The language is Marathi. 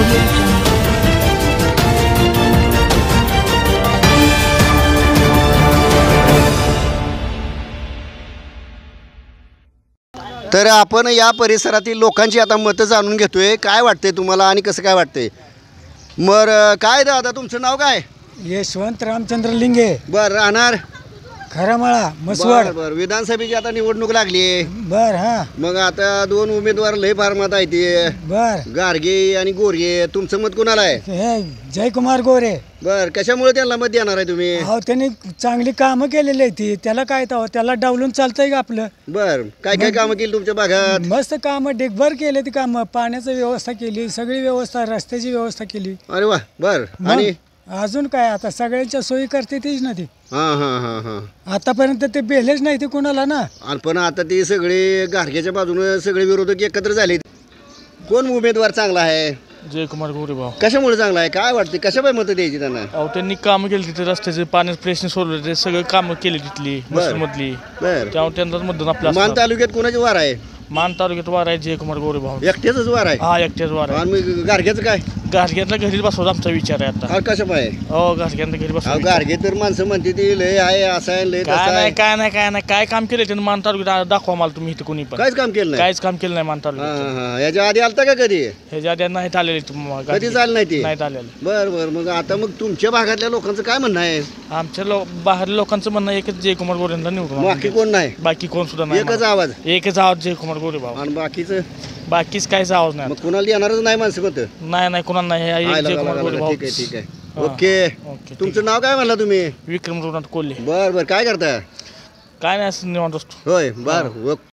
audio jungle. तर आपण या परिसरातील लोकांची आता मतं जाणून घेतोय. काय वाटतंय तुम्हाला आणि कसं काय वाटतंय? मग काय दादा तुमचं नाव काय? यशवंत रामचंद्र लिंगे, बरं राहणार खरामळा, मसवड. बर विधानसभेची आता निवडणूक लागली. बर हा मग आता दोन उमेदवार लय फार मत आहे ते बर. गारगे आणि गोरगे. तुमचं मत कोणाला आहे? हे जयकुमार गोरे. बर कशामुळे त्यांना मत देणार आहे तुम्ही? अहो त्यांनी चांगली कामं केलेली आहे ती. त्याला काय तर त्याला डावलून चालतंय का आपलं? बर काय काय कामं केली तुमच्या भागात? मस्त कामं ढेकभर केले ती कामं. पाण्याची व्यवस्था केली, सगळी व्यवस्था, रस्त्याची व्यवस्था केली. अरे वा बर. मग आणि अजून काय आता सगळ्यांच्या सोयी करते तीच ना ती. हां हां हां हां आतापर्यंत ते बेलेच नाही ते कोणाला ना. आणि पण आता ते सगळे गारग्याच्या बाजूने सगळे विरोधक एकत्र झाले. कोण उमेदवार चांगला आहे? जयकुमार गोरे भाऊ. कशामुळे चांगला आहे? काय वाटते कशामुळे मतं द्यायची त्यांना? अहो त्यांनी कामं केली तिथे, रस्त्याचे पाण्याचे प्रश्न सोडले, ते सगळं कामं केली तिथली मधली. बर त्यामुळे त्यांनाच मतदान आपलं मान असणार. तालुक्यात कोणाची वार आहे? मान तालुक्यात वार आहे जयकुमार गोरे भाऊ. एकट्याच वार आहे? हा एकट्याच वार आहे. आणि मग गारग्याचं काय? घाटग्यातला घरीच बसवतो आमचा विचार आहे आता. हा कशा पाय? हो घाटग्यातला घरी अहो बसवतो. गारगे तर माणसं म्हणते ती लय आहे असं आहे लय काय तसं नाही आहे. काय नाही काय नाही काय काम केलं त्यांनी मान तालुक्यात दाखवा मला तुम्ही इथं कोणी पण. काहीच काम केलं नाही. काहीच काम केलं नाही मान हा तालुक्यात. हा याच्या आधी आलता का कधी? ह्याच्या आधी नाहीत आलेले कधी झालं नाही ते? नाहीत आलेले. बर बर मग आता मग तुमच्या भागातल्या लोकांचं काय म्हणणं आहे? आमच्या बाहेर लोकांचं म्हणणं एकच जयकुमार गोरेंना निवडून बाकी कोण नाही? बाकी कोण सुद्धा नाही. एकच आवाज एकच आवाज जयकुमार गोरे भाऊ. आणि बाकीचं बाकीच काहीच आवाज नाही. मग कुणाला येणारच नाही माणसं मत? नाही कोणाला नाही. हे एक जयकुमार गोरे भाऊ. ठीक आहे ठीक आहे. हा. Okay okay. तुमचं नाव काय म्हणला तुम्ही? विक्रम रघुनाथ कोल्हे. बर बर काय करता? काय नाही असं निवांत असतो. होय बर ओके.